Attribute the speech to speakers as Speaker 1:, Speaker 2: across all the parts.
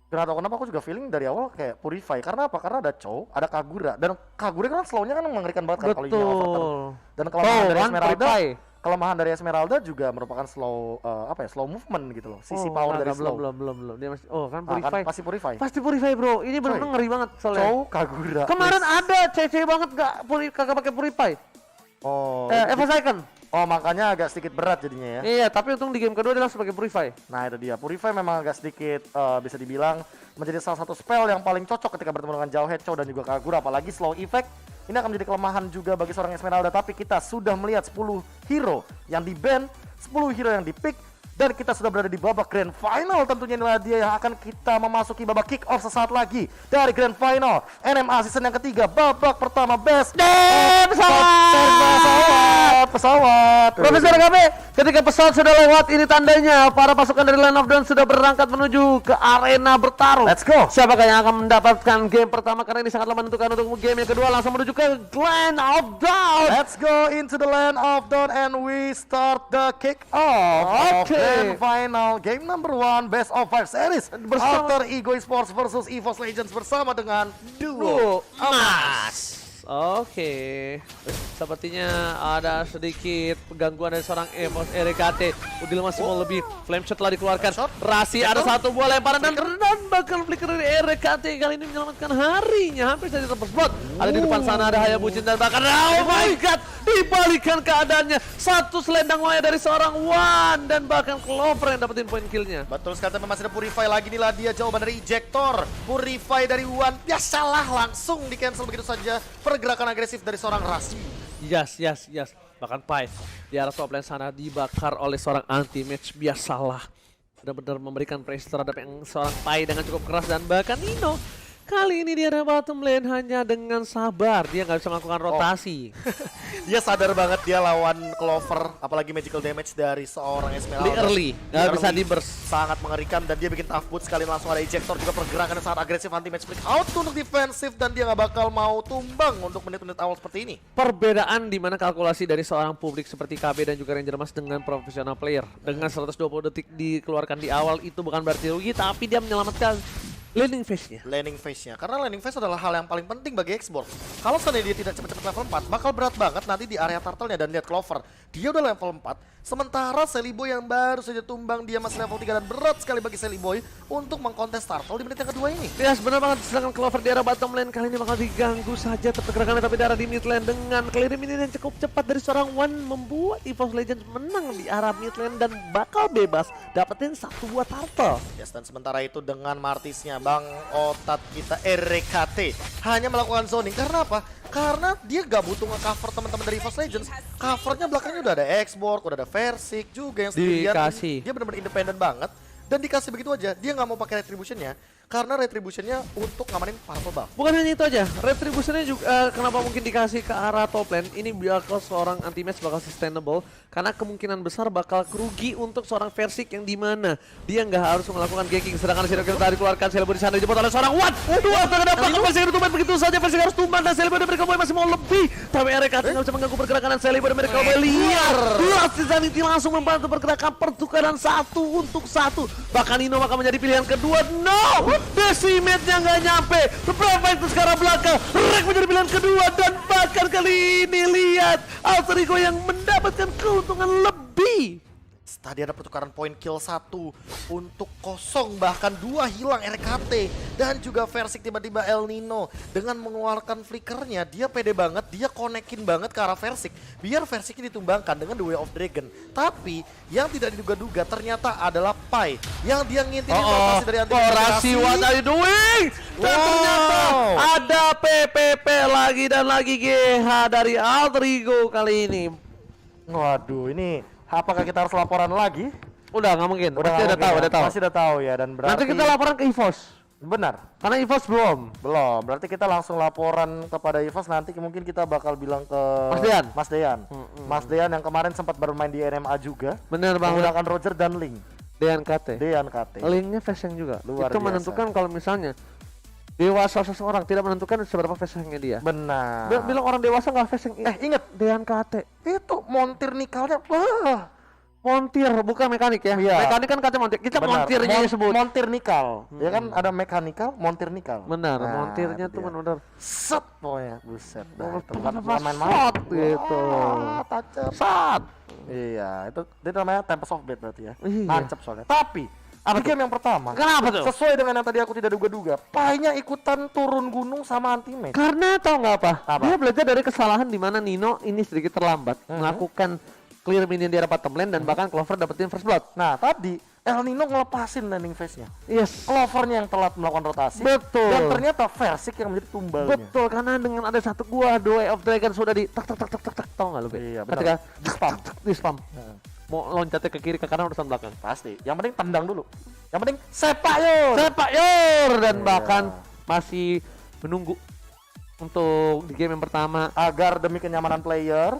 Speaker 1: Gak tau kenapa aku juga feeling dari awal kayak Purify. Karena apa? Karena ada Chow, ada Kagura. Dan Kagura kan slownya kan mengerikan banget kan kalau Yu overturn.
Speaker 2: Betul.
Speaker 1: Dan
Speaker 2: Tuh kan Purify.
Speaker 1: kelemahan dari Esmeralda juga merupakan slow slow movement gitu loh. Sisi power dari
Speaker 2: belum,
Speaker 1: slow.
Speaker 2: belum. Dia masih, kan
Speaker 1: Nah,
Speaker 2: Purify.
Speaker 1: kan pasti Purify.
Speaker 2: Pasti Purify bro, ini bener-bener
Speaker 1: Coy,
Speaker 2: ngeri banget soalnya.
Speaker 1: Chow, Kagura.
Speaker 2: Kemarin
Speaker 1: plus-
Speaker 2: ada CC banget kagak pakai Purify.
Speaker 1: Oh,
Speaker 2: Eva Icon.
Speaker 1: oh makanya agak sedikit berat jadinya ya.
Speaker 2: Iya, tapi untung di game kedua dia langsung pakai Purify.
Speaker 1: Nah itu dia, Purify memang agak sedikit bisa dibilang menjadi salah satu spell yang paling cocok ketika bertemu dengan Jauhead, Chow dan juga Kagura. Apalagi slow effect, ini akan menjadi kelemahan juga bagi seorang Esmeralda. Tapi kita sudah melihat 10 hero yang di ban, 10 hero yang di pick, dan kita sudah berada di babak Grand Final. Tentunya inilah dia yang akan kita memasuki babak kick off sesaat lagi dari Grand Final NMA season yang ketiga, babak pertama best
Speaker 2: Dan
Speaker 1: pesawat.
Speaker 2: Profesor KB, ketika pesawat sudah lewat, ini tandanya para pasukan dari Land of Dawn sudah berangkat menuju ke arena bertarung.
Speaker 1: Let's go.
Speaker 2: Siapakah yang akan mendapatkan game pertama, karena ini sangatlah menentukan untuk game yang kedua. Langsung menuju ke Land of Dawn.
Speaker 1: Let's go into the Land of Dawn and we start the kick off of
Speaker 2: Oke.
Speaker 1: Grand Final game number 1 Best of 5 series
Speaker 2: Bersama-
Speaker 1: Alter Ego Esports versus EVOS Legends bersama dengan
Speaker 2: Duo
Speaker 1: duo
Speaker 2: emas. Oke, sepertinya ada sedikit gangguan dari seorang EVOS RKT. Udil masih mau lebih. Flame shot telah dikeluarkan.
Speaker 1: Flame shot.
Speaker 2: Rasi ada satu buah lemparan dan bakal flicker dari RKT kali ini menyelamatkan harinya. Hampir saja terpes spot. Ada di depan sana ada Hayabuchin dan bahkan oh my god, dibalikan keadaannya. Satu selendang waya dari seorang Wan dan bahkan Clover yang dapetin poin killnya.
Speaker 1: Betul sekali, tapi masih ada Purify lagi. Inilah dia jawaban dari Ejector. Purify dari Wan, biasalah langsung di cancel begitu saja pergerakan agresif dari seorang Rasi.
Speaker 2: Yes. Bahkan Pai di arah top lane sana dibakar oleh seorang anti-match. Biasalah. Benar-benar memberikan pressure terhadap yang seorang Pai dengan cukup keras. Dan bahkan Nino kali ini di arah bottom lane hanya dengan sabar. Dia nggak bisa melakukan rotasi.
Speaker 1: Dia sadar banget dia lawan Clover, apalagi magical damage dari seorang Esmeralda.
Speaker 2: Di early, nggak bisa di burst.
Speaker 1: Sangat mengerikan dan dia bikin tough boot sekali, langsung ada Ejector juga pergerakan yang sangat agresif, anti match break out untuk defensif dan dia nggak bakal mau tumbang untuk menit-menit awal seperti ini.
Speaker 2: Perbedaan di mana kalkulasi dari seorang publik seperti KB dan juga Ranger Mas dengan profesional player. Dengan 120 detik dikeluarkan di awal itu bukan berarti rugi, tapi dia menyelamatkan landing phase-nya.
Speaker 1: Landing phase-nya, karena landing phase adalah hal yang paling penting bagi Xbox. Kalau seandainya dia tidak cepat-cepat level 4, bakal berat banget nanti di area turtle-nya. Dan lihat Clover, dia udah level 4, sementara Sellyboy yang baru saja tumbang, dia masih level 3 dan berat sekali bagi Sellyboy untuk mengkontes turtle di menit yang kedua ini.
Speaker 2: Ya benar banget, sedangkan Clover di arah bottom lane kali ini bakal diganggu saja pergerakannya, tapi di arah di mid lane dengan clear minion yang cukup cepat dari seorang Wan membuat EVOS Legends menang di arah mid lane dan bakal bebas dapetin satu buah turtle.
Speaker 1: Yes, dan sementara itu dengan Martisnya Bang Otat kita RKT hanya melakukan zoning. Karena apa? Karena dia gak butuh nge-cover teman-teman dari EVOS Legends. Covernya belakangnya udah ada Xborg, udah ada Versik juga yang sendirian.
Speaker 2: Dikasih.
Speaker 1: Dia benar-benar independen banget. Dan dikasih begitu aja, dia nggak mau pakai retributionnya karena retributionnya untuk ngamanin powerful buff.
Speaker 2: Bukan hanya itu aja, retributionnya juga kenapa mungkin dikasih ke arah top lane. Ini bakal seorang anti-match bakal sustainable karena kemungkinan besar bakal kerugi untuk seorang Versik yang dimana dia nggak harus melakukan ganking. Sedangkan Sellyboy tadi dikeluarkan, Sellyboy di sana dijemput oleh seorang Wan. Dua terhadap belakang masih ditumbang begitu saja. Versik harus tumbang dan Sellyboy dan Mereka masih mau lebih. Tapi RKT nggak bisa mengganggu pergerakan dan Sellyboy dan Mereka liar. Last Insanity langsung membantu pergerakan pertukaran 1 untuk 1. Bahkan Nino akan menjadi pilihan kedua. No! Decimate-nya nggak nyampe. Berapa itu sekarang belakang. Rek menjadi pilihan kedua. Dan bahkan kali ini lihat Alter Ego yang mendapatkan keuntungan lebih.
Speaker 1: Tadi ada pertukaran poin kill 1 untuk 0, bahkan 2 hilang RKT. Dan juga Versik tiba-tiba El Nino dengan mengeluarkan flickernya, dia pede banget, dia konekin banget ke arah Versik biar Versik ini ditumbangkan dengan The Way of Dragon. Tapi yang tidak diduga-duga ternyata adalah Pai yang dia ngintilin rotasi dari
Speaker 2: Rasi, what are you doing? Dan ternyata ada PPP lagi dan lagi GH dari Alter Ego kali ini.
Speaker 1: Waduh, ini apakah kita harus laporan lagi?
Speaker 2: Udah nggak mungkin.
Speaker 1: Udah
Speaker 2: Pasti udah tahu,
Speaker 1: ya?
Speaker 2: udah tahu.
Speaker 1: Pasti udah tahu ya, dan berarti
Speaker 2: Nanti kita laporan ke EVOS.
Speaker 1: benar.
Speaker 2: Karena EVOS belum.
Speaker 1: Belum, berarti kita langsung laporan kepada EVOS. Nanti mungkin kita bakal bilang ke
Speaker 2: Mas Dean.
Speaker 1: Mas Dean yang kemarin sempat bermain di NMA juga.
Speaker 2: Bener banget.
Speaker 1: Menggunakan Roger dan Link.
Speaker 2: Dean KT. Linknya fashion juga.
Speaker 1: Luar
Speaker 2: itu
Speaker 1: biasa.
Speaker 2: menentukan kalau misalnya dewasa seseorang tidak menentukan seberapa fashionnya dia.
Speaker 1: Benar.
Speaker 2: Bilang orang dewasa nggak fashion.
Speaker 1: Inget
Speaker 2: Dean KT.
Speaker 1: itu montir nikalnya, wah,
Speaker 2: Montir, bukan mekanik ya.
Speaker 1: Iya.
Speaker 2: Mekanik kan kata montir. Kita
Speaker 1: Benar.
Speaker 2: montirnya disebut.
Speaker 1: Montir nikal. Ya kan ada mekanikal, montir nikal.
Speaker 2: Benar,
Speaker 1: Nah,
Speaker 2: montirnya
Speaker 1: itu
Speaker 2: tuh
Speaker 1: dia.
Speaker 2: benar.
Speaker 1: Set pokoknya, buset. Dah, itu kan
Speaker 2: Pas
Speaker 1: main-main.
Speaker 2: shot gitu.
Speaker 1: Wah, tancap.
Speaker 2: Sat.
Speaker 1: Iya, itu namanya Tempest of Fate berarti ya.
Speaker 2: Iya.
Speaker 1: Nancep soalnya. Tapi di game yang pertama,
Speaker 2: Kenapa tuh?
Speaker 1: sesuai dengan yang tadi aku tidak duga-duga, Pai-nya ikutan turun gunung sama anti-mage.
Speaker 2: Karena tau nggak apa?
Speaker 1: Apa?
Speaker 2: Dia belajar dari kesalahan di mana Nino ini sedikit terlambat melakukan clear minion di area bottom lane dan bahkan Clover dapetin first blood.
Speaker 1: Nah, tadi El Nino ngelepasin landing phase-nya.
Speaker 2: Yes.
Speaker 1: Clovernya yang telat melakukan rotasi.
Speaker 2: Betul.
Speaker 1: Dan ternyata Versik yang menjadi tumbalnya.
Speaker 2: Betul, karena dengan ada satu gua The Way of Dragon sudah di tak tau nggak lu? Be?
Speaker 1: Iya, benar.
Speaker 2: Ketika
Speaker 1: Di spam.
Speaker 2: di spam. Mau loncatnya ke kiri ke kanan urusan belakang.
Speaker 1: Pasti. Yang penting tendang dulu. Yang penting sepak yuk.
Speaker 2: Sepak yor dan
Speaker 1: Iya.
Speaker 2: bahkan masih menunggu untuk di game yang pertama.
Speaker 1: Agar demi kenyamanan player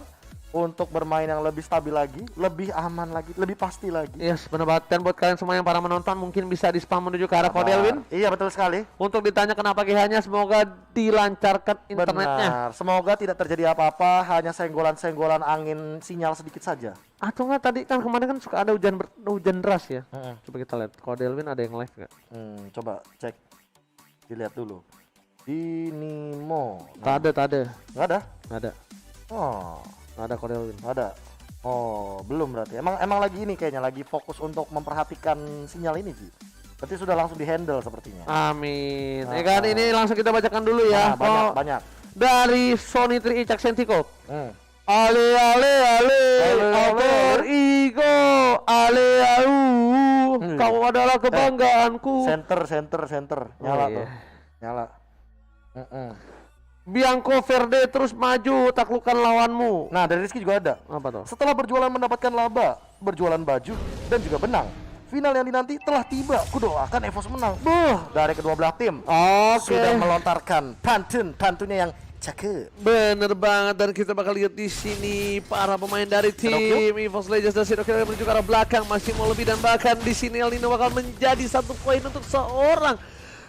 Speaker 1: untuk bermain yang lebih stabil lagi, lebih aman lagi, lebih pasti lagi.
Speaker 2: Yes, benar banget. Dan buat kalian semua yang para menonton mungkin bisa di spam menuju ke arah Kodelwin.
Speaker 1: Iya, betul sekali.
Speaker 2: Untuk ditanya kenapa GH-nya, semoga dilancarkan internetnya.
Speaker 1: Benar. Semoga tidak terjadi apa-apa, hanya senggolan-senggolan angin sinyal sedikit saja.
Speaker 2: Atau enggak tadi kan kemarin kan suka ada hujan deras ya.
Speaker 1: Heeh.
Speaker 2: Coba kita lihat Kodelwin ada yang live nggak?
Speaker 1: Coba cek. Dilihat dulu. Dinimo.
Speaker 2: Tak ada.
Speaker 1: Nggak ada?
Speaker 2: Nggak ada.
Speaker 1: Oh,
Speaker 2: Nggak ada Kodelwin.
Speaker 1: nggak ada. Oh, belum berarti. Emang lagi ini kayaknya lagi fokus untuk memperhatikan sinyal ini, Ji. Berarti sudah langsung dihandle sepertinya.
Speaker 2: Amin. Ya kan ini langsung kita bacakan dulu ya.
Speaker 1: Nah, banyak.
Speaker 2: Dari Sony 3 Icak Sentiko.
Speaker 1: Hmm.
Speaker 2: Ale alter ego kau adalah kebanggaanku.
Speaker 1: Center. Nyala
Speaker 2: iya.
Speaker 1: tuh. Nyala.
Speaker 2: Bianco Verde terus maju taklukkan lawanmu.
Speaker 1: Nah, dari Rizky juga ada.
Speaker 2: Apa tuh?
Speaker 1: Setelah berjualan mendapatkan laba, berjualan baju dan juga benang. Final yang dinanti telah tiba. Kudoakan EVOS menang. Dari kedua belah tim sudah melontarkan pantunnya yang cakep.
Speaker 2: Bener banget, dan kita bakal lihat di sini para pemain dari tim EVOS Legends dan Shadowkill yang menuju ke arah belakang masih mau lebih, dan bahkan di sini El Nino bakal menjadi 1 poin untuk seorang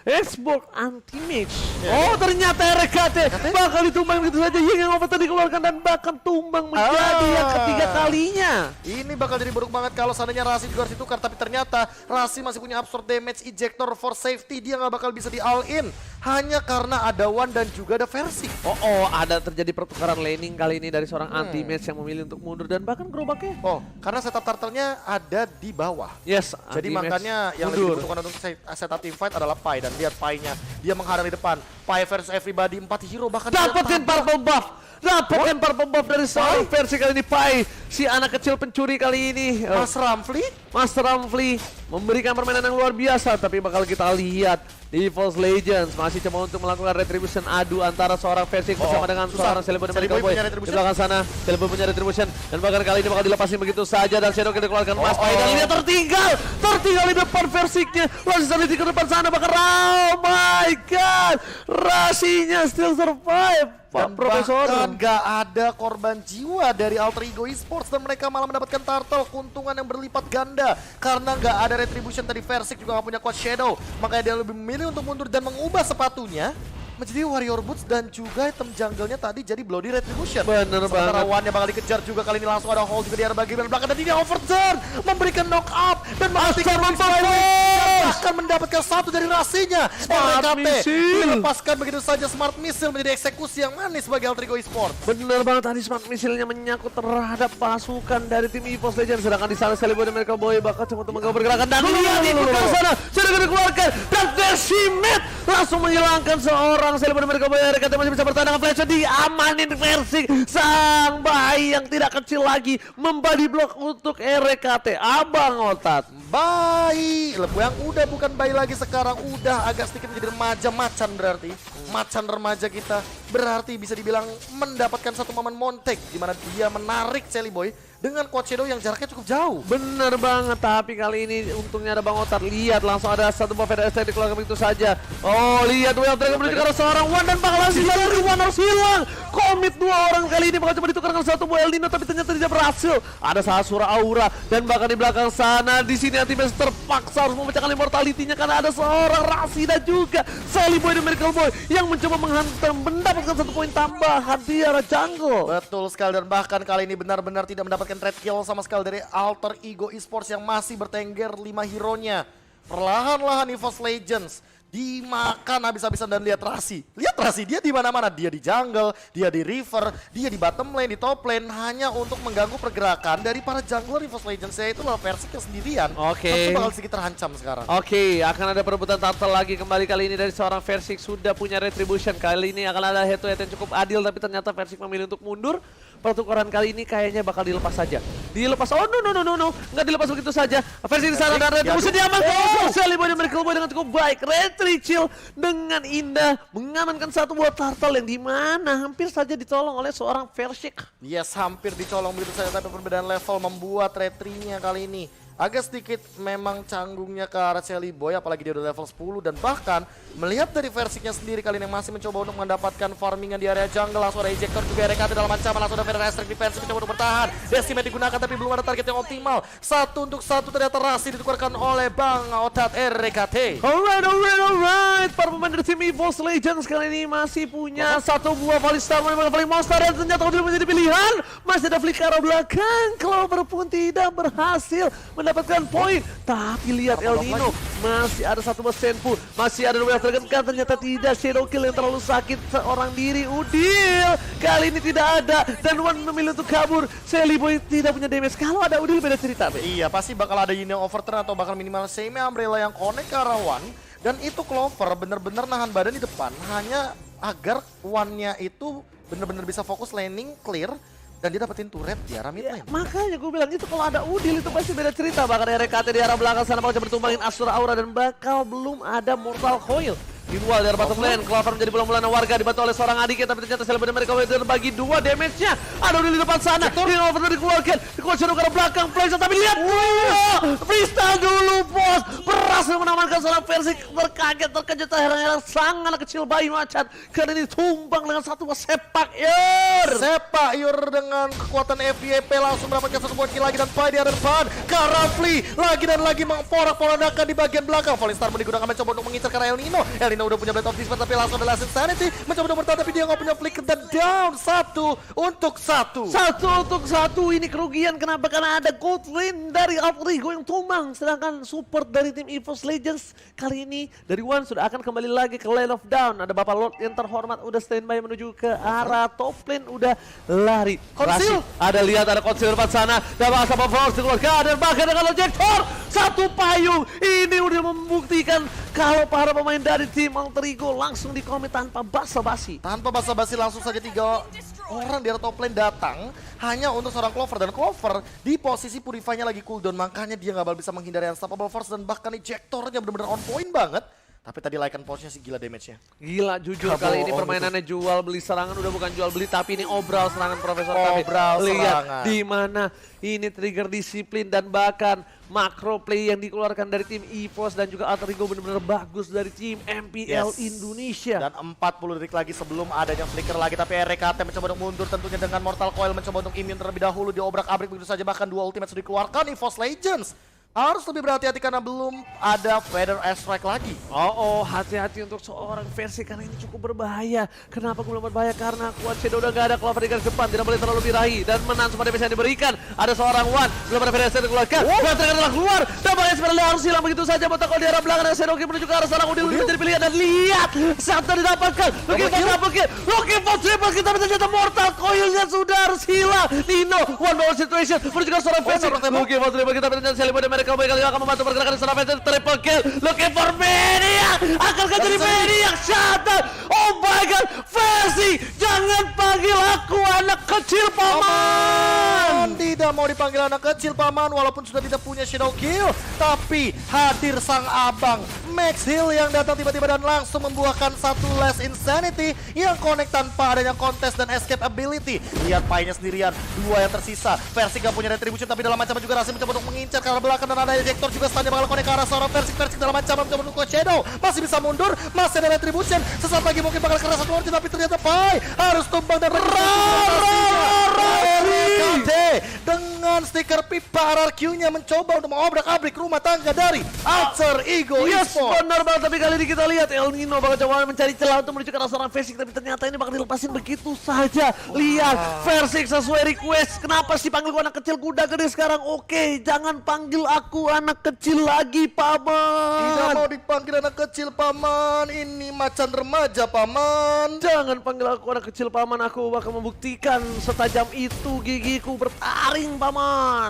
Speaker 2: Xbox Anti-Mage. Oh, ternyata RKT bakal ditumbang begitu saja. Yang over tadi dikeluarkan dan bahkan tumbang menjadi yang ketiga kalinya.
Speaker 1: Ini bakal jadi buruk banget kalau seandainya Rasi juga harus ditukar, tapi ternyata Rasi masih punya absorb damage ejector for safety. Dia nggak bakal bisa di all in hanya karena ada Wan dan juga ada Versi.
Speaker 2: Ada terjadi pertukaran laning kali ini dari seorang Anti-Mage yang memilih untuk mundur dan bahkan gerobaknya.
Speaker 1: Karena setup turtle-nya ada di bawah.
Speaker 2: Yes,
Speaker 1: Jadi makanya yang lebih dibutuhkan untuk setup teamfight adalah Pai, dan lihat Pai-nya. Dia menghadang di depan. Pai versus everybody, 4 hero bahkan
Speaker 2: Dapetin purple buff. Dapatkan purple buff dari seorang Versi kali ini. Pai, si anak kecil pencuri kali ini.
Speaker 1: Mas Ramfli.
Speaker 2: Master Ramfli memberikan permainan yang luar biasa, tapi bakal kita lihat di EVOS Legends masih coba untuk melakukan retribution adu antara seorang Versi bersama dengan seorang Celebi dan Medical Boy. Di belakang sana Celebi punya retribution dan bahkan kali ini bakal dilepasin begitu saja, dan Shadow dikeluarkan Mas Pai, dan dia tertinggal di depan Versinya. Langsung ke depan sana bahkan oh my god, Rasinya still survive.
Speaker 1: Dan bahkan gak ada korban jiwa dari Alter Ego Esports, dan mereka malah mendapatkan turtle, keuntungan yang berlipat ganda karena gak ada retribution tadi. Versik juga gak punya quad shadow, makanya dia lebih memilih untuk mundur dan mengubah sepatunya menjadi warrior boots, dan juga item jungle-nya tadi jadi bloody retribution.
Speaker 2: Bener
Speaker 1: Sementara
Speaker 2: banget.
Speaker 1: Wan-nya bakal dikejar juga kali ini, langsung ada hold juga di arah bagian belakang, dan ini overturn memberikan knock up dan menghasilkan bahkan mendapatkan satu dari Rasinya. RKT dilepaskan begitu saja, smart missile menjadi eksekusi yang manis bagi Alter Ego Esports.
Speaker 2: Bener banget, tadi smart missile-nya menyangkut terhadap pasukan dari tim EVOS Legends, sedangkan di sana Celebi dan Medical Boy bakal coba untuk menggabung pergerakan, dan lihat di belakang sana sudah dikeluarkan dan Decimet langsung menghilangkan seorang Celebi dan Medical Boy. RKT masih bisa bertahan dengan flash, diamanin Versi, sang bayi yang tidak kecil lagi membody block untuk RKT. Abang Otat,
Speaker 1: Bayi, yang udah bukan bayi lagi sekarang, udah agak sedikit menjadi remaja macan berarti. Macan remaja kita berarti bisa dibilang mendapatkan satu momen montek di mana dia menarik Celebi Boy dengan quad shadow yang jaraknya cukup jauh.
Speaker 2: bener banget, tapi kali ini untungnya ada Bang Otat. Lihat langsung ada satu buff ST dikeluarkan begitu saja. Oh, lihat Well Dragon menuju ke arah seorang One dan bakalan dari One harus hilang. Komit 2 orang kali ini bakal coba ditukarkan satu buah El Nino tapi ternyata tidak berhasil. Ada Sasura Aura dan bahkan di belakang sana di sini Antimax terpaksa harus memecahkan immortality-nya karena ada seorang Rasida juga. Sally Boy dan Miracle Boy yang mencoba menghantam mendapatkan 1 poin tambahan di arah jungle.
Speaker 1: Betul sekali, dan bahkan kali ini benar-benar tidak mendapatkan trade kill sama sekali dari Alter Ego Esports yang masih bertengger 5 hero-nya. Perlahan-lahan EVOS Legends dimakan habis-habisan, dan lihat Rasi. Lihat Rasi, dia di mana-mana. Dia di jungle, dia di river, dia di bottom lane, di top lane, hanya untuk mengganggu pergerakan dari para jungler EVOS Legends, yaitu Versik yang sendirian.
Speaker 2: Oke.
Speaker 1: Tentu bakal sedikit terancam sekarang.
Speaker 2: Oke, akan ada perebutan turtle lagi kembali kali ini dari seorang Versik. Sudah punya retribution, kali ini akan ada head to head yang cukup adil, tapi ternyata Versik memilih untuk mundur. Pertukaran kali ini kayaknya bakal dilepas saja. Dilepas, oh no, nggak dilepas begitu saja. Versi di sana dan retribusi diamankan. Sally Boy dan Miracle Boy dengan cukup baik. Chill dengan indah mengamankan satu buah turtle yang dimana hampir saja ditolong oleh seorang Versik.
Speaker 1: Yes, hampir dicolong begitu saja, tapi perbedaan level membuat retrinya kali ini agak sedikit memang canggungnya ke arah Sally Boy, apalagi dia udah level 10. Dan bahkan melihat dari Versiknya sendiri kali ini yang masih mencoba untuk mendapatkan farmingan di area jungle. Langsung ada ejector juga, RKT dalam ancaman, langsung ada Very Restrict Defense mencoba untuk bertahan. Decimate digunakan tapi belum ada target yang optimal. 1 untuk 1 ternyata Rasi ditukarkan oleh Bang Otat RKT.
Speaker 2: Alright. Para pemain dari tim EVOS Legends kali ini masih punya 1 buah Valistar paling monster, dan ternyata udah menjadi pilihan. Masih ada flick ke arah belakang. Clover pun tidak berhasil mendapatkan poin, tapi lihat El Nino masih ada 1 buah Senpu, masih ada 2 Dragon kan ternyata tidak. Shadow Kill yang terlalu sakit seorang diri. Udil kali ini tidak ada, dan One memilih untuk kabur. Sally Boy tidak punya damage. Kalau ada Udil beda cerita, Be.
Speaker 1: Iya, pasti bakal ada Yin yang overturn atau bakal minimal Semi Umbrella yang connect ke arah One. Dan itu Clover bener-bener nahan badan di depan hanya agar One-nya itu bener-bener bisa fokus laning clear. Dan dia dapetin turret di arah mid lane.
Speaker 2: Makanya gue bilang itu kalau ada Udil itu pasti beda cerita. Bahkan RKT di arah belakang sana bakal bertumbangin Asura Aura, dan bakal belum ada Mortal Coil. Meanwhile dari bottom lane, Clover menjadi bulan-bulanan warga dibantu oleh seorang adiknya, tapi ternyata Sally Boy dan Miracle Boy terbagi 2 damage-nya. Ada Udil di depan sana, yang over dikeluarkan ke arah belakang, Flash, tapi lihat freestyle dulu bos, berhasil mengamankan seorang Versik. Terkejut, terheran-heran, sangat kecil bayi macan, karena ini tumbang dengan 1 buah Sepak Yur.
Speaker 1: Sepak Yur dengan kekuatan FYP langsung mendapatkan 1 buah kill lagi, dan Pai di arah depan. Karafli lagi dan lagi memporak-porandakan di bagian belakang. Valistar digunakan mencoba untuk mengincar karena El Nino udah punya Blade of Despair, tapi langsung ada Last Insanity mencoba untuk bertahan, tapi dia nggak punya flick, dan down 1 untuk 1.
Speaker 2: 1 untuk 1, ini kerugian. Kenapa? Karena ada gold lane dari Alter Ego yang tumbang, sedangkan support dari tim EVOS Legends kali ini dari One sudah akan kembali lagi ke Lane of Down. Ada Bapak Lord yang terhormat udah standby menuju ke arah top lane, udah lari.
Speaker 1: Conceal.
Speaker 2: Ada lihat ada Conceal depan sana, dapat sama Force dikeluarkan, dan bahkan dengan ejector 1 payung. Ini udah membuktikan kalau para pemain dari tim Alter Ego langsung dikomit tanpa basa-basi.
Speaker 1: Tanpa basa-basi langsung saja 3 orang di arah top lane datang hanya untuk seorang Clover, dan Clover di posisi Purify-nya lagi cooldown, makanya dia nggak bakal bisa menghindari Unstoppable Force, dan bahkan ejectornya benar-benar on point banget. Tapi tadi Lycan Force-nya sih gila damage-nya.
Speaker 2: Gila, jujur kali ini permainannya jual beli serangan, udah bukan jual beli, tapi ini obral serangan Profesor kami.
Speaker 1: Obral
Speaker 2: Lihat
Speaker 1: serangan.
Speaker 2: di mana ini trigger disiplin dan bahkan macro play yang dikeluarkan dari tim EVOS dan juga Alter Ego benar-benar bagus dari tim MPL Indonesia.
Speaker 1: Dan 40 detik lagi sebelum adanya flicker lagi, tapi RKT mencoba untuk mundur tentunya dengan Mortal Coil, mencoba untuk immune terlebih dahulu, diobrak-abrik begitu saja, bahkan 2 ultimate sudah dikeluarkan. EVOS Legends harus lebih berhati-hati karena belum ada Feather Airstrike lagi.
Speaker 2: Hati-hati untuk seorang versi karena ini cukup berbahaya. Kenapa gue bilang berbahaya? Karena Quad Shadow udah gak ada, Clover di garis depan, tidak boleh terlalu birahi dan menang semua damage yang diberikan. Ada seorang One, belum ada Feather Airstrike dikeluarkan. Feather telah keluar, dan bahkan sebenarnya harus hilang begitu saja. Botak di arah belakang dan Shadow menuju ke arah sana. Udil menjadi pilihan, dan lihat saat didapatkan. Loki Force triple kita, ternyata Mortal Coil-nya sudah harus hilang. Nino, one more situation menuju ke seorang versi. Loki Force triple kita, ternyata Sally Boy dan Miracle Boy kali akan membantu pergerakan seorang versi. Triple kill, looking for Maniac. Akankah jadi Maniac? Shutdown. Oh my god, versi, jangan panggil aku anak kecil paman.
Speaker 1: Tidak mau dipanggil anak kecil paman, walaupun sudah tidak punya Shadow Kill, tapi hadir sang abang Max Hill yang datang tiba-tiba dan langsung membuahkan 1 Last Insanity yang connect tanpa adanya kontes dan escape ability. Lihat Pai-nya sendirian, 2 yang tersisa. Versi gak punya retribution, tapi dalam ancaman juga Rasi mencoba untuk mengincar ke arah belakang, dan ada ejector juga stunnya bakal connect ke arah seorang Persik dalam ancaman mencoba untuk Shadow. Masih bisa mundur, masih ada retribution. Sesaat lagi mungkin bakal keras satu tapi ternyata Pai harus tumbang dan dengan stiker pipa RRQ-nya mencoba untuk mengobrak-abrik rumah tangga dari Alter Ego
Speaker 2: Yes,
Speaker 1: Esports.
Speaker 2: benar banget. Tapi kali ini kita lihat El Nino bakal coba mencari celah untuk menuju ke arah seorang Versik, tapi ternyata ini bakal dilepasin begitu saja. Lihat, Versik sesuai request. Kenapa sih panggil gua anak kecil, kuda gede sekarang? Oke, jangan panggil aku anak kecil lagi, Paman.
Speaker 1: Tidak mau dipanggil anak kecil, Paman. Ini macan remaja, Paman.
Speaker 2: Jangan panggil aku anak kecil, Paman. Aku bakal membuktikan setajam itu gigiku bertaring, Paman.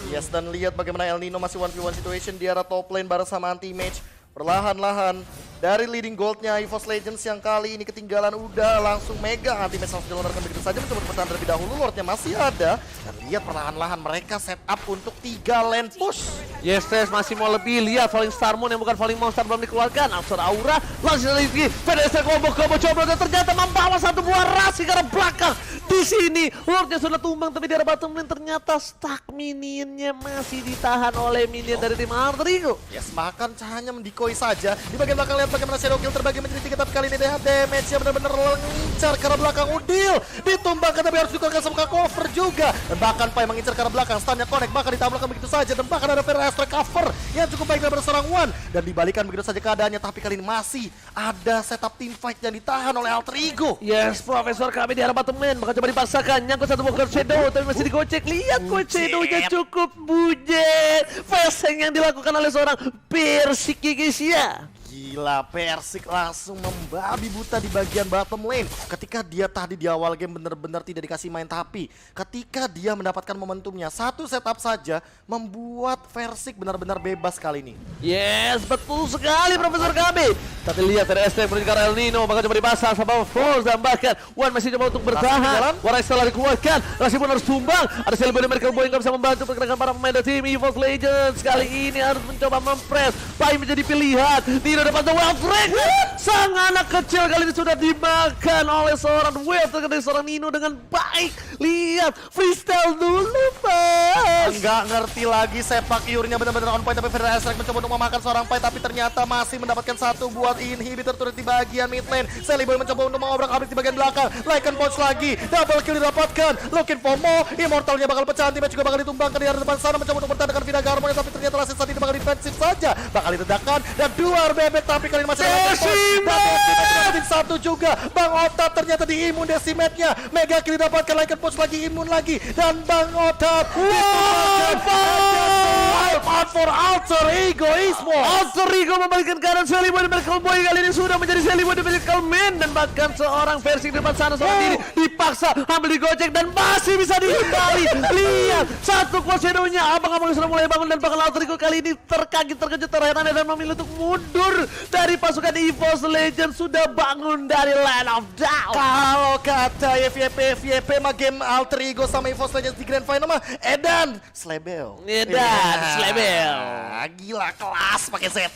Speaker 1: Yes, dan lihat bagaimana El Nino masih 1v1 situation di arah top lane bareng sama anti-mage. Perlahan-lahan dari leading goldnya EVOS Legends yang kali ini ketinggalan udah langsung megang. Anti-mage langsung dilontarkan begitu saja mencoba bertahan terlebih dahulu. Lordnya masih ada. Dan lihat perlahan-lahan mereka set up untuk 3 lane push.
Speaker 2: Yes, Tess masih mau lebih. Lihat Falling Star Moon yang bukan Falling Monster belum dikeluarkan. Absor Aura langsung lagi. PDS combo coba dan ternyata membawa satu buah rasi ke arah belakang. Di sini Lordnya sudah tumbang, tapi di arah bottom lane ternyata stuck. Minionnya masih ditahan oleh minion dari tim Alter Ego.
Speaker 1: Yes, bahkan hanya mendikoi saja. Di bagian belakang lihat bagaimana Shadow Kill terbagi menjadi 3, tapi kali ini damage-nya benar-benar mengincar ke arah belakang. Udil ditumbangkan tapi harus dikeluarkan sama cover juga. Dan bahkan Pai mengincar ke arah belakang, stunnya connect, bahkan ditabrakan begitu saja. Dan bahkan ada Vera Astra cover yang cukup baik dari seorang Wan. Dan dibalikan begitu saja keadaannya, tapi kali ini masih ada setup team fight yang ditahan oleh Alter Ego.
Speaker 2: Yes, Profesor kami di arah bottom lane bakal coba dipaksakan. Nyangkut satu buah Shadow tapi masih digocek. Lihat Shadow-nya cukup bujet. Faseng yang dilakukan oleh seorang Persik guys ya.
Speaker 1: Gila, Persik langsung membabi buta di bagian bottom lane. Ketika dia tadi di awal game benar-benar tidak dikasih main, tapi ketika dia mendapatkan momentumnya, satu setup saja membuat Persik benar-benar bebas kali ini.
Speaker 2: Yes, betul sekali Profesor KB. Tapi lihat dari ST menuju ke arah El Nino bakal coba dipasang sama Force dan bahkan Wan masih coba untuk bertahan. Warai setelah dikeluarkan, Rasi pun harus tumbang. Ada Celebrity Miracle Boy yang bisa membantu pergerakan para pemain dari tim EVOS Legends. Kali ini harus mencoba mempres. Pai menjadi pilihan. Nino dapat the Wild Drake. Sang anak kecil kali ini sudah dimakan oleh seorang Wild Drake dari seorang Nino dengan baik. Lihat, freestyle dulu Mas.
Speaker 1: Enggak ngerti lagi sepak iurnya benar-benar on point, tapi Vera Astra mencoba untuk memakan seorang Pai, tapi ternyata masih mendapatkan satu buat inhibitor turret di bagian mid lane. Celeboy mencoba untuk mengobrak-abrik di bagian belakang. Lycan Pouch lagi, double kill didapatkan. Looking for more, Immortalnya bakal pecah, anti-match juga bakal ditumbangkan di arah depan sana, mencoba untuk bertahan dengan Vida Garmon, tapi ternyata Lasis saat ini bakal defensif saja. Bakal diledakkan dan dua bebek, tapi kali ini masih ada Decimet satu juga. Bang Otat ternyata diimun Decimetnya. Mega kill didapatkan, Lycan Pouch lagi imun lagi, dan Bang Otat out for Alter Ego Esports.
Speaker 2: Alter Ego membalikan keadaan Celeboy dan Miracle Boy kali ini sudah menjadi Celeboy dan Miracle Man, dan bahkan seorang versi di depan sana seorang diri dipaksa ambil digocek dan masih bisa dihindari. Lihat satu kuat Shadow-nya, abang-abang sudah mulai bangun dan bahkan Alter Ego kali ini terkejut terheran dan memilih untuk mundur dari pasukan EVOS Legends. Sudah bangun dari Land of Doubt.
Speaker 1: Kalau kata FYP mah game Alter Ego sama EVOS Legends di Grand Final mah Edan Slebel.
Speaker 2: Slebel.
Speaker 1: Gila kelas pakai set.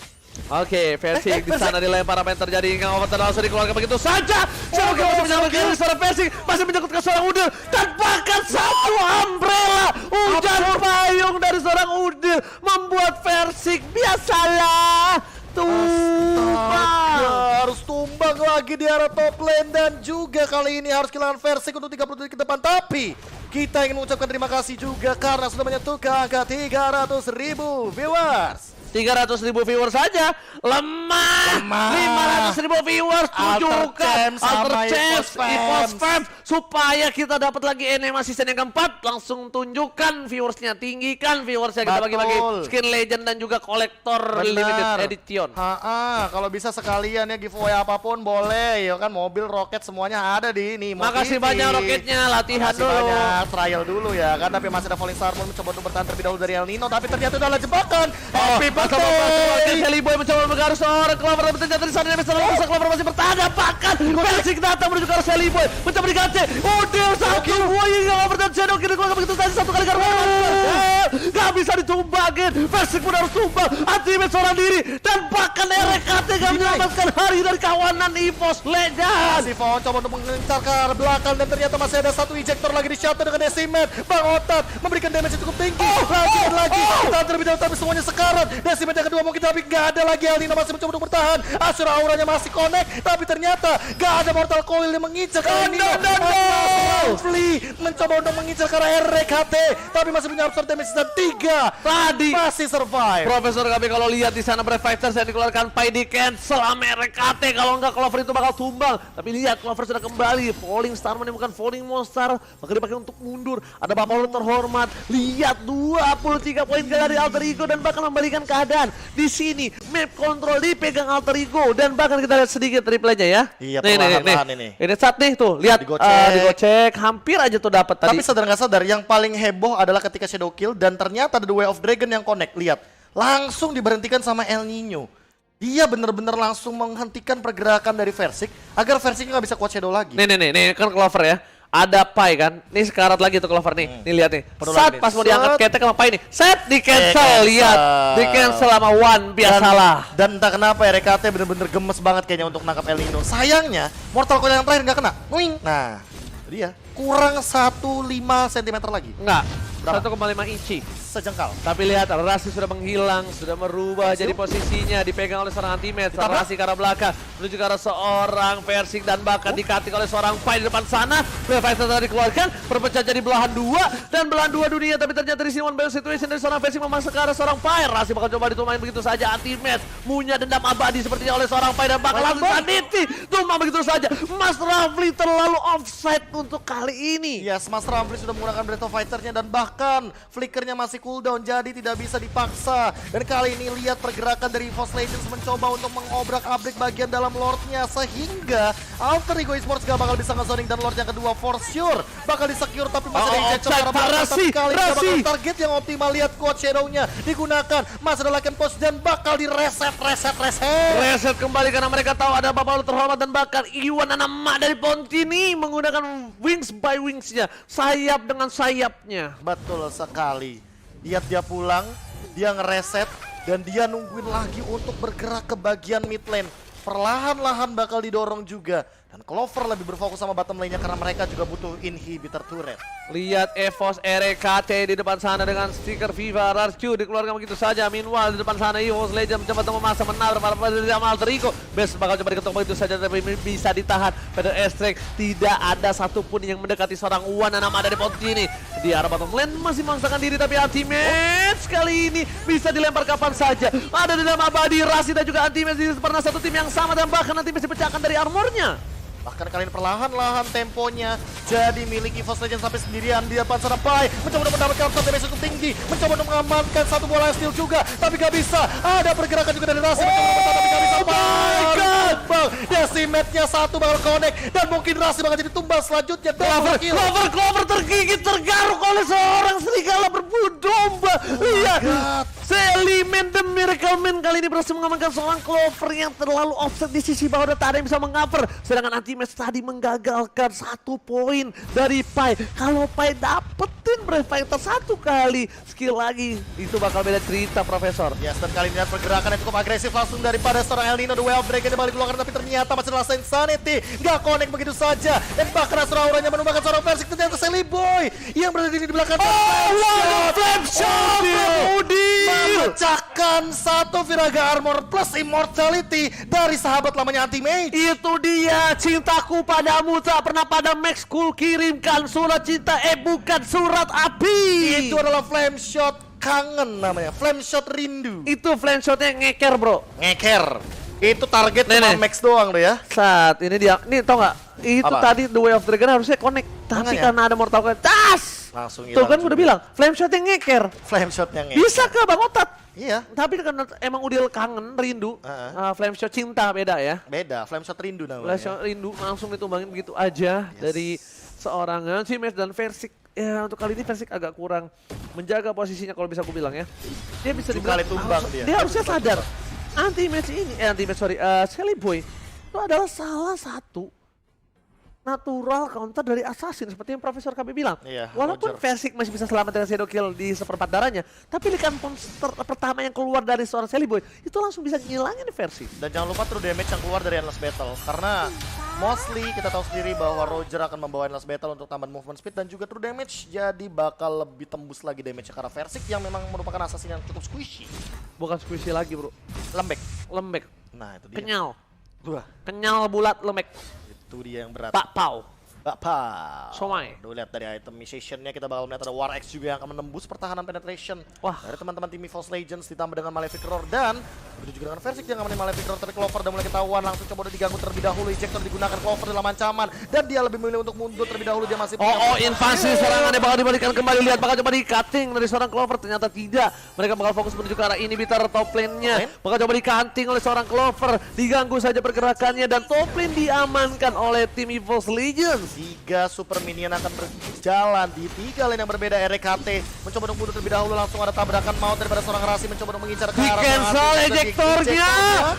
Speaker 2: Oke, versi di sana dilempar, apa yang terjadi hingga Overton langsung dikeluarkan begitu saja. Siapa masih menyelamatkan diri seorang versi, masih menyangkut ke seorang Udil dan bahkan satu umbrella hujan payung dari seorang Udil membuat versi biasalah tumbang.
Speaker 1: Harus tumbang lagi di arah top lane, dan juga kali ini harus kehilangan versi untuk 30 detik ke depan. Tapi kita ingin mengucapkan terima kasih juga karena sudah menyentuh ke angka 300.000 viewers.
Speaker 2: 300.000 viewers saja lemah. 500.000 viewers tunjukkan Alter Champs, EVOS Fans, supaya kita dapat lagi NM asisten yang keempat. Langsung tunjukkan viewersnya, tinggikan viewersnya, kita bagi-bagi skin legend dan juga kolektor limited edition.
Speaker 1: Kalau bisa sekalian ya giveaway apapun boleh ya kan, mobil, roket semuanya ada di ini.
Speaker 2: Makasih banyak roketnya, latihan
Speaker 1: Makasih
Speaker 2: dulu.
Speaker 1: banyak, trial dulu ya kan, tapi masih ada Falling Star Moon mencoba untuk bertahan terlebih dahulu dari El Nino, tapi ternyata udah ada jebakan.
Speaker 2: Celeboy mencoba mengarah seorang Clover, tapi ternyata di sana bisa Clover masih bertahan, bahkan Persik datang menuju ke arah Celeboy mencoba diganti. Udil satu buah hingga Overton Shadow kiri keluar begitu saja, satu kali karena gak bisa ditumbangin. Persik pun harus tumbang, anti-match seorang diri dan bahkan RKT gak menyelamatkan menyelamatkan hari dari kawanan EVOS Legends.
Speaker 1: Si Fawn coba untuk mengincar ke arah belakang dan ternyata masih ada satu ejector lagi di shuttle dengan Decimet. Bang Otat memberikan damage yang cukup tinggi. Lanjut lagi. Tahan terlebih dahulu tapi semuanya sekarat. Decimet yang kedua mungkin tapi gak ada lagi. El Nino masih mencoba untuk bertahan. Asura auranya masih connect tapi ternyata gak ada Mortal Coil yang mengincar ke El Nino. Flea mencoba untuk mengincar ke arah RKT tapi masih punya absorb damage dan 3
Speaker 2: Tadi
Speaker 1: masih survive.
Speaker 2: Profesor kami kalau lihat di sana Brave Fighters yang dikeluarkan Pai di cancel sama RKT, kalau enggak Clover itu bakal tumbang. Tapi lihat Clover sudah kembali, Falling Star menemukan Falling Monster, maka dipakai untuk mundur. Ada Bapak terhormat, lihat 23 poin dari Alter Ego dan bahkan membalikan keadaan. Di sini map control dipegang Alter Ego dan bahkan kita lihat sedikit replaynya ya.
Speaker 1: Iya, perlahan-lahan ini.
Speaker 2: Ini saat nih tuh, lihat digocek, hampir aja tuh dapat tadi.
Speaker 1: Tapi sadar nggak sadar, yang paling heboh adalah ketika Shadow Kill dan ternyata ada The Way of Dragon yang connect. Lihat, langsung diberhentikan sama El Nino. Dia bener-bener langsung menghentikan pergerakan dari Versik agar Versik nggak bisa kuat Shadow lagi.
Speaker 2: Nih kan Clover ya. Ada Pai kan, nih sekarat lagi tuh Clover nih. Nih lihat nih. Saat pas mau diangkat ketek sama Pai nih. Set di cancel, lihat. Di cancel sama One, biasalah.
Speaker 1: Dan entah kenapa ya RKT bener-bener gemes banget kayaknya untuk nangkap El Nino. Sayangnya Mortal Coil yang terakhir nggak kena. Wing. Nah, dia kurang 1,5 cm lagi.
Speaker 2: Enggak.
Speaker 1: Berapa?
Speaker 2: 1,5 inci.
Speaker 1: Sejengkal.
Speaker 2: Tapi lihat Rasi sudah menghilang, sudah merubah jadi posisinya, dipegang oleh seorang anti-match. Rasi ke arah belakang, menuju ke arah seorang Versik dan bahkan dikatik oleh seorang Pai di depan sana. Brave Fighter tadi dikeluarkan, berpecah jadi belahan dua dan belahan dua dunia. Tapi ternyata di sini one battle situation dari seorang Versik memaksa ke arah seorang Pai. Rasi bakal coba ditumain begitu saja, anti-match punya dendam abadi sepertinya oleh seorang Pai dan bakal langsung Sanity. Tumbang begitu saja. Mas Rafli terlalu offside untuk kali ini.
Speaker 1: Yes, Mas Ramli sudah menggunakan Breath of Fighter-nya dan bahkan flickernya masih cooldown jadi tidak bisa dipaksa. Dan kali ini lihat pergerakan dari EVOS Legends mencoba untuk mengobrak-abrik bagian dalam Lordnya sehingga Alter Ego Esports gak bakal bisa nge-zoning dan Lord yang kedua for sure bakal di-secure tapi masih ada injector ke arah belakang. Tapi kali ini bakal target yang optimal. Lihat quad shadow-nya digunakan, masih ada like and post dan bakal reset
Speaker 2: Kembali karena mereka tahu ada Bapak terhormat dan bahkan Iwan Anama dari Pontini menggunakan wings by wingsnya, sayap dengan sayapnya.
Speaker 1: Betul sekali. Lihat dia pulang, dia ngereset dan dia nungguin lagi untuk bergerak ke bagian mid lane. Perlahan-lahan bakal didorong juga. Dan Clover lebih berfokus sama bottom lane-nya karena mereka juga butuh inhibitor turret.
Speaker 2: Lihat EVOS RKT di depan sana dengan stiker Viva Rarcu dikeluarkan begitu saja. Meanwhile di depan sana EVOS Legends mencoba untuk memaksa menaruh para Alter Ego. Best bakal coba diketok begitu saja tapi bisa ditahan. Pada Estrek tidak ada satupun yang mendekati seorang Wan nama dari Pontini. Di arah bottom lane masih memaksakan diri tapi anti-match kali ini bisa dilempar kapan saja. Ada dendam abadi, Rasi dan juga anti-match pernah satu tim yang sama dan bahkan anti-match dipecahkan dari armornya.
Speaker 1: Bahkan kali ini perlahan-lahan temponya jadi milik EVOS Legends sampai sendirian di depan sana. Pai mencoba untuk mendapatkan satu damage cukup tinggi, mencoba untuk mengamankan satu bola steal juga, tapi gak bisa. Ada pergerakan juga dari Rasi, mencoba untuk bertahan, tapi gak bisa. Tumbang, Decimet-nya satu bakal connect dan mungkin Rasi bakal jadi tumbal selanjutnya.
Speaker 2: Clover tergigit, tergaruk oleh seorang serigala berbulu domba. Lihat, Seliman the Miracle Man kali ini berhasil mengamankan seorang Clover yang terlalu offset di sisi bawah dan tak ada yang bisa meng-cover. Sedangkan anti-match tadi menggagalkan 1 poin dari Pai. Kalau Pai dapetin Brave Fighter 1 kali, skill lagi, itu bakal beda cerita, Profesor.
Speaker 1: Yes, dan kali ini lihat pergerakan yang cukup agresif langsung daripada seorang El Nino. The Way of Dragon yang balik keluar tapi ternyata masih adalah Insanity. Gak connect begitu saja. Dan bahkan Asura auranya menumbangkan seorang Versik, ternyata Sally Boy yang berada di belakang.
Speaker 2: Flame shot!
Speaker 1: Memecahkan satu Viraga Armor plus Immortality dari sahabat lamanya Anti-Mage.
Speaker 2: Itu dia, cintaku padamu tak pernah pada Max Cool kirimkan surat cinta, bukan surat api.
Speaker 1: Itu adalah Flame Shot kangen namanya, Flame Shot rindu.
Speaker 2: Itu flame shotnya ngeker bro.
Speaker 1: Ngeker. Itu target cuma Max doang deh ya.
Speaker 2: Saat ini dia, nih tau nggak? Itu
Speaker 1: apa?
Speaker 2: Tadi The Way of Dragon harusnya connect, tapi
Speaker 1: Makanya.
Speaker 2: karena ada Mortal Kombat, tas!
Speaker 1: Langsung
Speaker 2: Tuh
Speaker 1: hilang
Speaker 2: kan
Speaker 1: juga.
Speaker 2: udah bilang, flame shotnya ngeker.
Speaker 1: Flame Shotnya ngeker.
Speaker 2: Bisa ke Bang Otat?
Speaker 1: Iya.
Speaker 2: Tapi karena emang udah kangen, rindu, flame shot cinta beda ya.
Speaker 1: Beda, Flame Shot rindu namanya.
Speaker 2: Flame shot rindu langsung ditumbangin begitu aja dari seorang Anti-Match dan Versik. Ya untuk kali ini Versik agak kurang menjaga posisinya kalau bisa aku bilang ya. Dia bisa dibilang,
Speaker 1: kali tumbang
Speaker 2: dia harusnya sadar. Anti-Match ini, Sally Boy itu adalah salah satu natural counter dari Assassin seperti yang Profesor KB bilang.
Speaker 1: Iya,
Speaker 2: Walaupun
Speaker 1: Roger.
Speaker 2: Versik masih bisa selamat dengan Shadow Kill di seperempat darahnya, tapi likan monster pertama yang keluar dari seorang Sally Boy itu langsung bisa ngilangin Versik.
Speaker 1: Dan jangan lupa true damage yang keluar dari Endless Battle. Karena mostly kita tahu sendiri bahwa Roger akan membawa Endless Battle untuk tambahan movement speed dan juga true damage. Jadi bakal lebih tembus lagi damage-nya karena Versik yang memang merupakan assassin yang cukup squishy.
Speaker 2: Bukan squishy lagi bro,
Speaker 1: Lembek.
Speaker 2: lembek,
Speaker 1: Nah itu dia.
Speaker 2: kenyal,
Speaker 1: Wah,
Speaker 2: kenyal bulat lembek,
Speaker 1: itu dia yang berat.
Speaker 2: Pak Pau.
Speaker 1: Bapak.
Speaker 2: Somai.
Speaker 1: Duh, lihat dari itemization-nya kita bakal melihat ada War X juga yang akan menembus pertahanan penetration.
Speaker 2: Wah.
Speaker 1: Dari teman-teman tim EVOS Legends ditambah dengan Malefic Roar dan begitu juga dengan Versik yang ngamanin Malefic Roar, tapi Clover udah mulai ketahuan, langsung coba udah diganggu terlebih dahulu, ejector digunakan, Clover dalam ancaman dan dia lebih memilih untuk mundur terlebih dahulu, dia masih
Speaker 2: Invasi serangannya bakal dibalikan kembali. Lihat bakal coba di-cutting dari seorang Clover, ternyata tidak. Mereka bakal fokus menuju ke arah inhibitor top lane-nya. Bakal coba di-cutting oleh seorang Clover, diganggu saja pergerakannya dan top lane diamankan oleh tim EVOS Legends.
Speaker 1: 3 super minion akan berjalan di 3 lane yang berbeda. RKT mencoba untuk mundur terlebih dahulu, langsung ada tabrakan maut daripada seorang Rasi mencoba untuk mengincar ke
Speaker 2: Di
Speaker 1: arah
Speaker 2: cancel ejektornya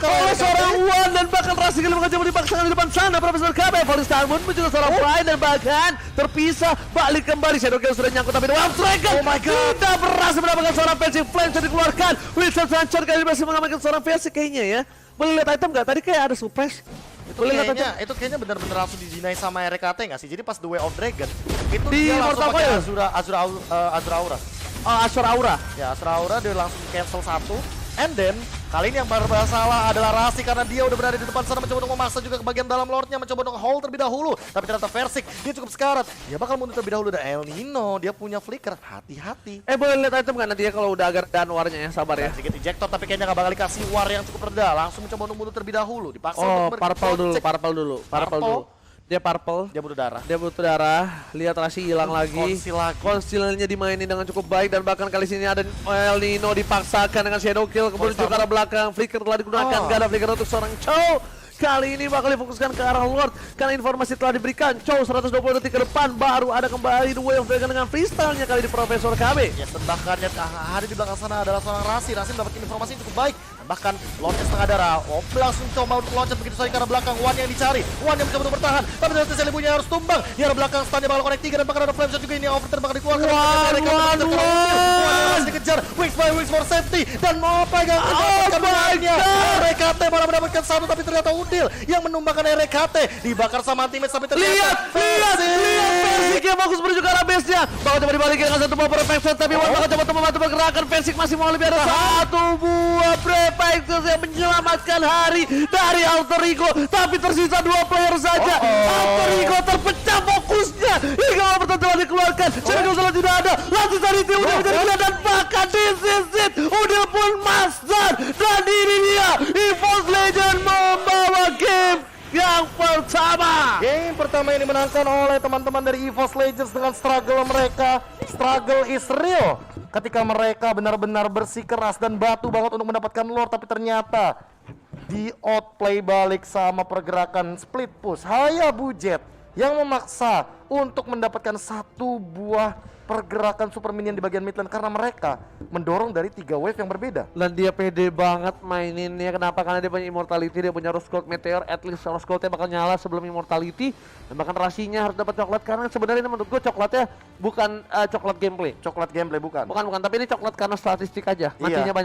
Speaker 2: oleh seorang Wan dan bahkan Rasi kali mencoba dipaksakan di depan sana. Profesor KB, Fallistar Moon mencoba seorang Pride dan bahkan terpisah balik kembali. Shadow Kill sudah nyangkut tapi Wild Dragon tidak berhasil mendapatkan seorang Fancy Flame yang dikeluarkan. Wilson Sancher kali berhasil mengamankan seorang Fancy kayaknya ya. Boleh lihat item nggak? Tadi kayak ada suppress.
Speaker 1: Itu kayaknya benar-benar langsung di-deny sama RKT nggak sih? Jadi pas The Way of Dragon itu
Speaker 2: Di
Speaker 1: dia langsung
Speaker 2: Mortal
Speaker 1: pakai
Speaker 2: Coil.
Speaker 1: Azura Aura.
Speaker 2: Asur Aura.
Speaker 1: Ya, Azura Aura dia langsung cancel satu. And then kali ini yang bermasalah adalah Rasi karena dia udah berada di depan sana mencoba untuk memaksa juga ke bagian dalam lordnya, mencoba untuk hold terlebih dahulu. Tapi ternyata Versik dia cukup sekarat. Dia bakal mundur terlebih dahulu. Dan El Nino dia punya flicker, hati-hati.
Speaker 2: Boleh lihat item nggak nanti ya kalau udah agak dan warnya ya, sabar ya.
Speaker 1: Sedikit ejector tapi kayaknya nggak bakal dikasih war yang cukup rendah. Langsung mencoba untuk mundur terlebih dahulu. Dipaksa untuk
Speaker 2: Purple dulu. Dia purple.
Speaker 1: Dia butuh darah.
Speaker 2: Dia butuh darah. Lihat Rasi hilang lagi.
Speaker 1: Konsil lagi.
Speaker 2: Konsilnya dimainin dengan cukup baik dan bahkan kali sini ada El Nino dipaksakan dengan Shadow Kill kemudian juga ke arah belakang. Flicker telah digunakan. Gak ada flicker untuk seorang Chow. Kali ini bakal difokuskan ke arah Lord karena informasi telah diberikan. Chow 120 detik ke depan baru ada kembali The Way of Dragon dengan freestyle-nya kali di Profesor KB.
Speaker 1: Ya, bahkannya ada di belakang sana adalah seorang Rasi. Rasi mendapatkan informasi yang cukup baik. Bahkan Lordnya setengah darah. Langsung coba untuk loncat begitu saja ke arah belakang. Wan yang dicari. Wan yang mencoba untuk bertahan. Tapi ternyata Sally Boy harus tumbang. Di arah belakang stunnya bakal connect 3 dan bahkan ada flame shot juga ini yang overturn bakal dikeluarkan. Wan masih dikejar. Wings by Wings for safety. Dan mau pegang RKT malah mendapatkan satu tapi ternyata Udil yang menumbangkan RKT. Dibakar sama teammate sampai ternyata.
Speaker 2: Lihat Versik yang fokus menuju ke arah base-nya. Bakal coba dibalikin dengan satu buah perfect shot tapi Wan bakal coba membantu pergerakan. Versik masih mau lebih ada satu buah perfect shot yang menyelamatkan hari dari Alter Ego. Tapi tersisa 2 player saja. Alter Ego terpecah fokusnya hingga overtime telah dikeluarkan. Shadow Kill tidak ada. Langsung dari tim udah menjadi gila dan bahkan this is it. Udil pun master dan ini dia EVOS Legend membawa game yang pertama.
Speaker 1: Game pertama yang dimenangkan oleh teman-teman dari EVOS Legends dengan struggle mereka. Struggle is real. Ketika mereka benar-benar bersikeras dan batu banget untuk mendapatkan Lord, tapi ternyata di outplay balik sama pergerakan split push Hayabujet yang memaksa untuk mendapatkan satu buah pergerakan super minion di bagian mid lane karena mereka mendorong dari 3 wave yang berbeda.
Speaker 2: Dan dia pede banget maininnya. Kenapa? Karena dia punya immortality, dia punya Rose Gold Meteor. At least Rose Goldnya bakal nyala sebelum immortality. Dan bahkan Rasinya harus dapat coklat karena sebenarnya menurut gue coklatnya bukan coklat gameplay.
Speaker 1: Coklat gameplay bukan.
Speaker 2: Bukan, tapi ini coklat karena statistik aja. Matinya banyak.